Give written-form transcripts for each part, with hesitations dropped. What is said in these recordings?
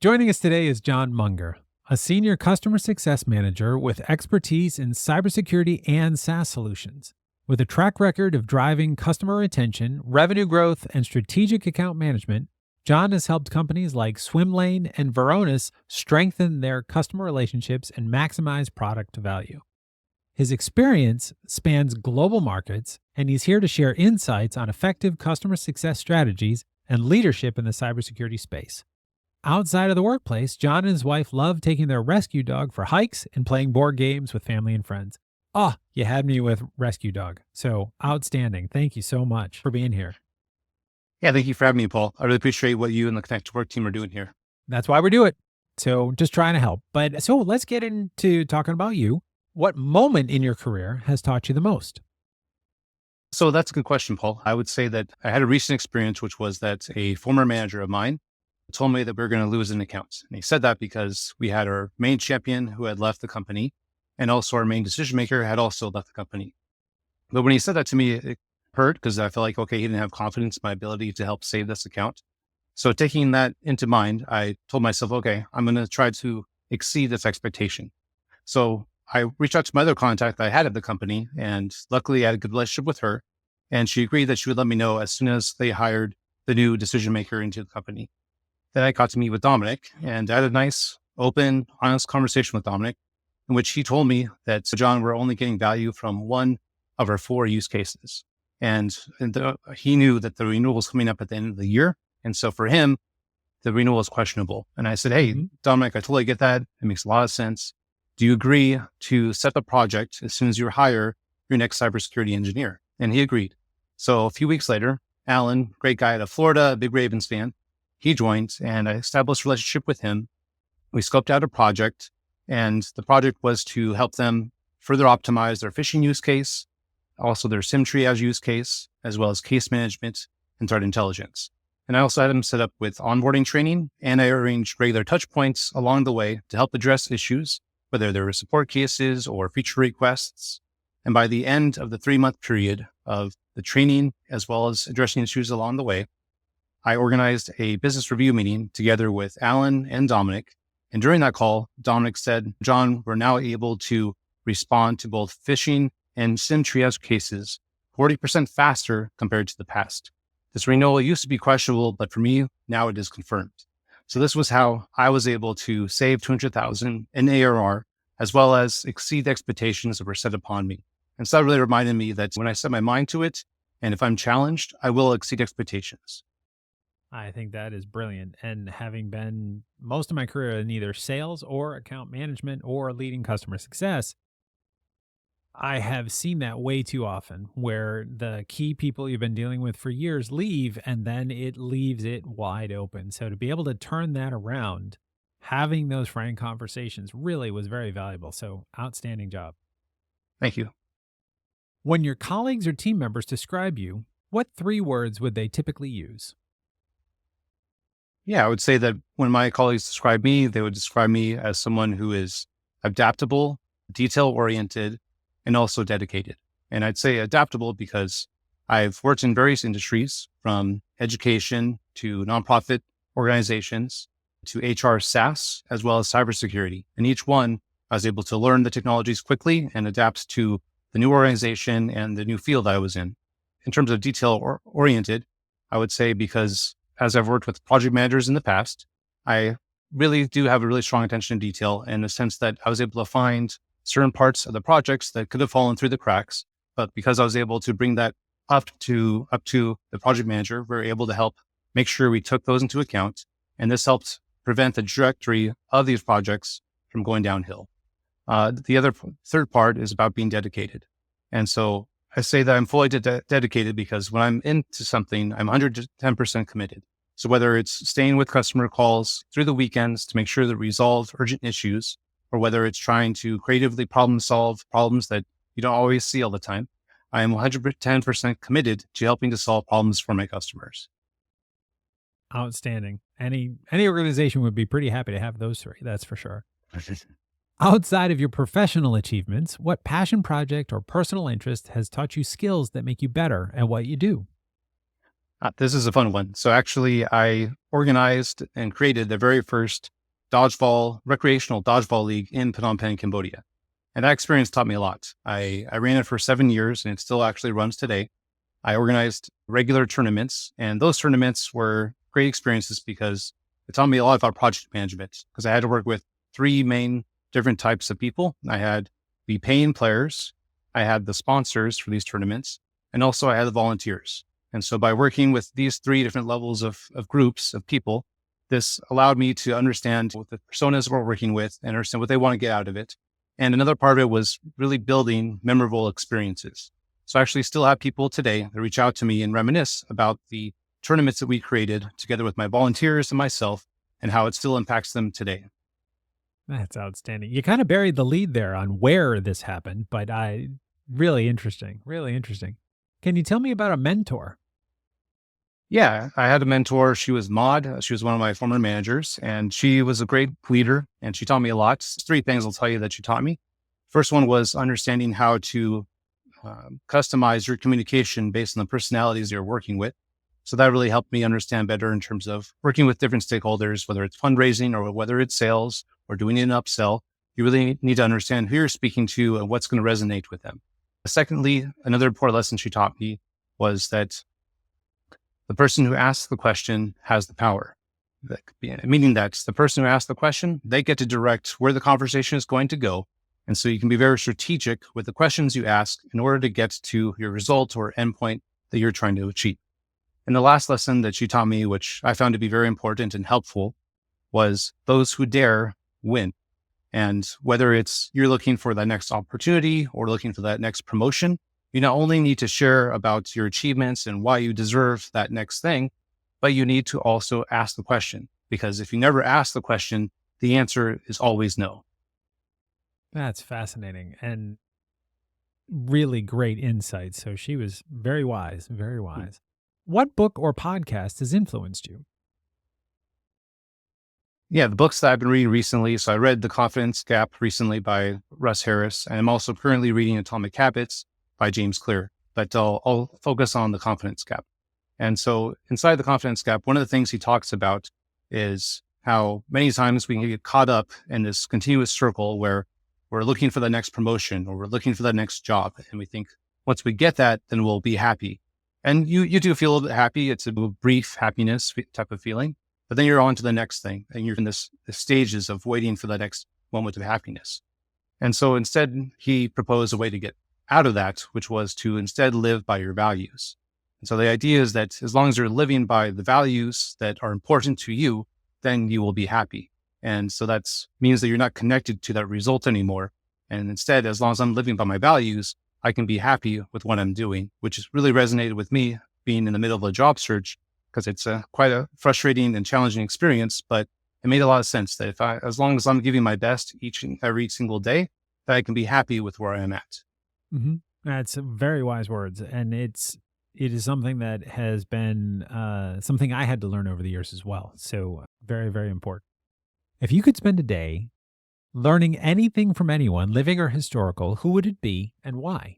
Joining us today is John Munger, a senior customer success manager with expertise in cybersecurity and SaaS solutions. With a track record of driving customer retention, revenue growth, and strategic account management, John has helped companies like Swimlane and Varonis strengthen their customer relationships and maximize product value. His experience spans global markets, and he's here to share insights on effective customer success strategies and leadership in the cybersecurity space. Outside of the workplace, John and his wife love taking their rescue dog for hikes and playing board games with family and friends. Oh, you had me with rescue dog. So outstanding. Thank you so much for being here. Yeah, thank you for having me, Paul. I really appreciate what you and the ConnectToWork team are doing here. That's why we do it. So just trying to help. But so let's get into talking about you. What moment in your career has taught you the most? So that's a good question, Paul. I would say that I had a recent experience, which was that a former manager of mine told me that we were going to lose an account. And he said that because we had our main champion who had left the company, and also our main decision maker had also left the company. But when he said that to me, it hurt because I felt like, okay, he didn't have confidence in my ability to help save this account. So taking that into mind, I told myself, okay, I'm going to try to exceed this expectation. So I reached out to my other contact that I had at the company, and luckily I had a good relationship with her. And she agreed that she would let me know as soon as they hired the new decision maker into the company. Then I got to meet with Dominic, and I had a nice, open, honest conversation with Dominic, in which he told me that, John, we're only getting value from one of our 4 use cases. And he knew that the renewal was coming up at the end of the year. And so for him, the renewal is questionable. And I said, hey, Dominic, I totally get that. It makes a lot of sense. Do you agree to set up a project as soon as you hire your next cybersecurity engineer? And he agreed. So a few weeks later, Alan, great guy out of Florida, a big Ravens fan, he joined, and I established a relationship with him. We scoped out a project, and the project was to help them further optimize their phishing use case, also their SIM triage use case, as well as case management and threat intelligence. And I also had them set up with onboarding training, and I arranged regular touch points along the way to help address issues, whether there were support cases or feature requests. And by the end of the 3-month period of the training, as well as addressing issues along the way, I organized a business review meeting together with Alan and Dominic. And during that call, Dominic said, John, we're now able to respond to both phishing and SIM triage cases 40% faster compared to the past. This renewal used to be questionable, but for me, now it is confirmed. So this was how I was able to save $200,000 in ARR, as well as exceed the expectations that were set upon me. And so that really reminded me that when I set my mind to it, and if I'm challenged, I will exceed expectations. I think that is brilliant. And having been most of my career in either sales or account management or leading customer success, I have seen that way too often where the key people you've been dealing with for years leave, and then it leaves it wide open. So to be able to turn that around, having those frank conversations really was very valuable. So outstanding job. Thank you. When your colleagues or team members describe you, what 3 words would they typically use? Yeah, I would say that when my colleagues describe me, they would describe me as someone who is adaptable, detail-oriented, and also dedicated. And I'd say adaptable because I've worked in various industries, from education to nonprofit organizations to HR SaaS, as well as cybersecurity. And each one, I was able to learn the technologies quickly and adapt to the new organization and the new field I was in. In terms of detail-oriented, I would say because as I've worked with project managers in the past, I really do have a really strong attention to detail in the sense that I was able to find certain parts of the projects that could have fallen through the cracks. But because I was able to bring that up to the project manager, we were able to help make sure we took those into account. And this helped prevent the trajectory of these projects from going downhill. The third part is about being dedicated. And so I say that I'm fully dedicated because when I'm into something, I'm 110% committed. So whether it's staying with customer calls through the weekends to make sure that we resolve urgent issues, or whether it's trying to creatively problem solve problems that you don't always see all the time, I am 110% committed to helping to solve problems for my customers. Outstanding. Any organization would be pretty happy to have those 3, that's for sure. Outside of your professional achievements, what passion project or personal interest has taught you skills that make you better at what you do? This is a fun one. So actually, I organized and created the very first recreational dodgeball league in Phnom Penh, Cambodia. And that experience taught me a lot. I ran it for 7 years and it still actually runs today. I organized regular tournaments, and those tournaments were great experiences because it taught me a lot about project management, because I had to work with three main different types of people. I had the paying players, I had the sponsors for these tournaments, and also I had the volunteers. And so by working with these three different levels of groups of people, this allowed me to understand what the personas we're working with and understand what they want to get out of it. And another part of it was really building memorable experiences. So I actually still have people today that reach out to me and reminisce about the tournaments that we created together with my volunteers and myself and how it still impacts them today. That's outstanding. You kind of buried the lead there on where this happened, but really interesting, really interesting. Can you tell me about a mentor? Yeah, I had a mentor. She was Maud. She was one of my former managers, and she was a great leader, and she taught me a lot. Three things I'll tell you that she taught me. First one was understanding how to customize your communication based on the personalities you're working with. So that really helped me understand better in terms of working with different stakeholders, whether it's fundraising or whether it's sales or doing an upsell. You really need to understand who you're speaking to and what's going to resonate with them. Secondly, another important lesson she taught me was that the person who asks the question has the power. Meaning that the person who asks the question, they get to direct where the conversation is going to go. And so you can be very strategic with the questions you ask in order to get to your result or endpoint that you're trying to achieve. And the last lesson that she taught me, which I found to be very important and helpful, was those who dare win. And whether it's you're looking for that next opportunity or looking for that next promotion, you not only need to share about your achievements and why you deserve that next thing, but you need to also ask the question. Because if you never ask the question, the answer is always no. That's fascinating and really great insight. So she was very wise, very wise. What book or podcast has influenced you? Yeah, the books that I've been reading recently. So I read The Confidence Gap recently by Russ Harris, and I'm also currently reading Atomic Habits by James Clear, but I'll focus on The Confidence Gap. And so inside The Confidence Gap, one of the things he talks about is how many times we can get caught up in this continuous circle where we're looking for the next promotion or we're looking for the next job. And we think once we get that, then we'll be happy. And you do feel a little bit happy. It's a brief happiness type of feeling. But then you're on to the next thing, and you're in the stages of waiting for the next moment of happiness. And so instead, he proposed a way to get out of that, which was to instead live by your values. And so the idea is that as long as you're living by the values that are important to you, then you will be happy. And so that means that you're not connected to that result anymore. And instead, as long as I'm living by my values, I can be happy with what I'm doing, which has really resonated with me being in the middle of a job search, because it's quite a frustrating and challenging experience, but it made a lot of sense that as long as I'm giving my best each and every single day, that I can be happy with where I am at. Mm-hmm. That's very wise words. And it is something that has been something I had to learn over the years as well. So very, very important. If you could spend a day learning anything from anyone, living or historical, who would it be and why?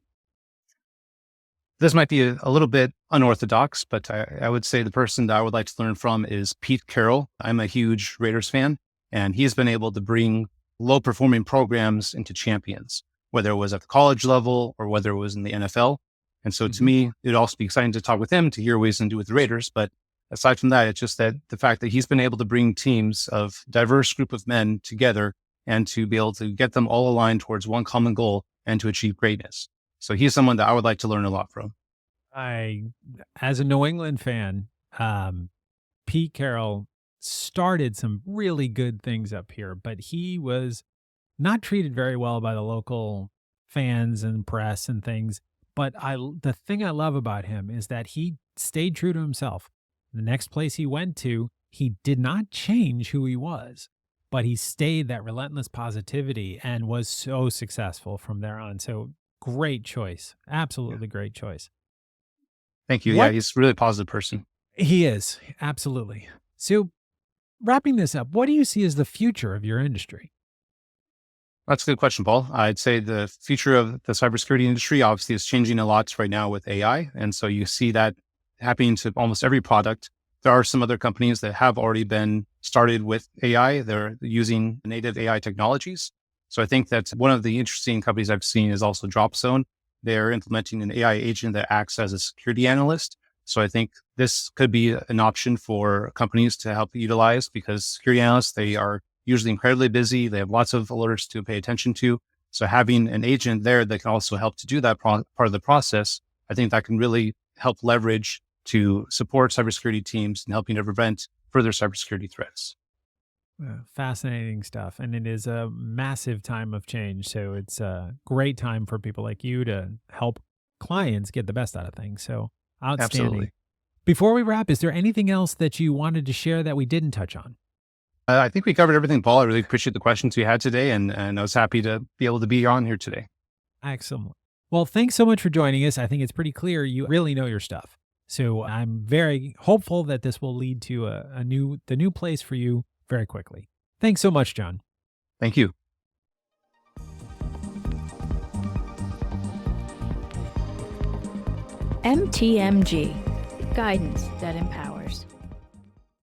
This might be a little bit unorthodox, but I would say the person that I would like to learn from is Pete Carroll. I'm a huge Raiders fan, and he's been able to bring low performing programs into champions, whether it was at the college level or whether it was in the NFL. And so to me, it'd also be exciting to talk with him to hear what he's going to do with the Raiders. But aside from that, it's just that the fact that he's been able to bring teams of diverse group of men together and to be able to get them all aligned towards one common goal and to achieve greatness. So he's someone that I would like to learn a lot from. As a New England fan, Pete Carroll started some really good things up here, but he was not treated very well by the local fans and press and things. But the thing I love about him is that he stayed true to himself. The next place he went to, he did not change who he was, but he stayed that relentless positivity and was so successful from there on. So great choice. Absolutely great choice. Thank you. Yeah, he's a really positive person. He is. Absolutely. So wrapping this up, what do you see as the future of your industry? That's a good question, Paul. I'd say the future of the cybersecurity industry obviously is changing a lot right now with AI. And so you see that happening to almost every product. There are some other companies that have already been started with AI. They're using native AI technologies. So I think that one of the interesting companies I've seen is also Dropzone. They're implementing an AI agent that acts as a security analyst. So I think this could be an option for companies to help utilize, because security analysts, they are usually incredibly busy. They have lots of alerts to pay attention to. So having an agent there that can also help to do that part of the process, I think that can really help leverage to support cybersecurity teams and helping to prevent further cybersecurity threats. Fascinating stuff. And it is a massive time of change. So it's a great time for people like you to help clients get the best out of things. So outstanding. Absolutely. Before we wrap, is there anything else that you wanted to share that we didn't touch on? I think we covered everything, Paul. I really appreciate the questions we had today, and I was happy to be able to be on here today. Excellent. Well, thanks so much for joining us. I think it's pretty clear you really know your stuff. So I'm very hopeful that this will lead to the new place for you very quickly. Thanks so much, John. Thank you. MTMG, guidance that empowers.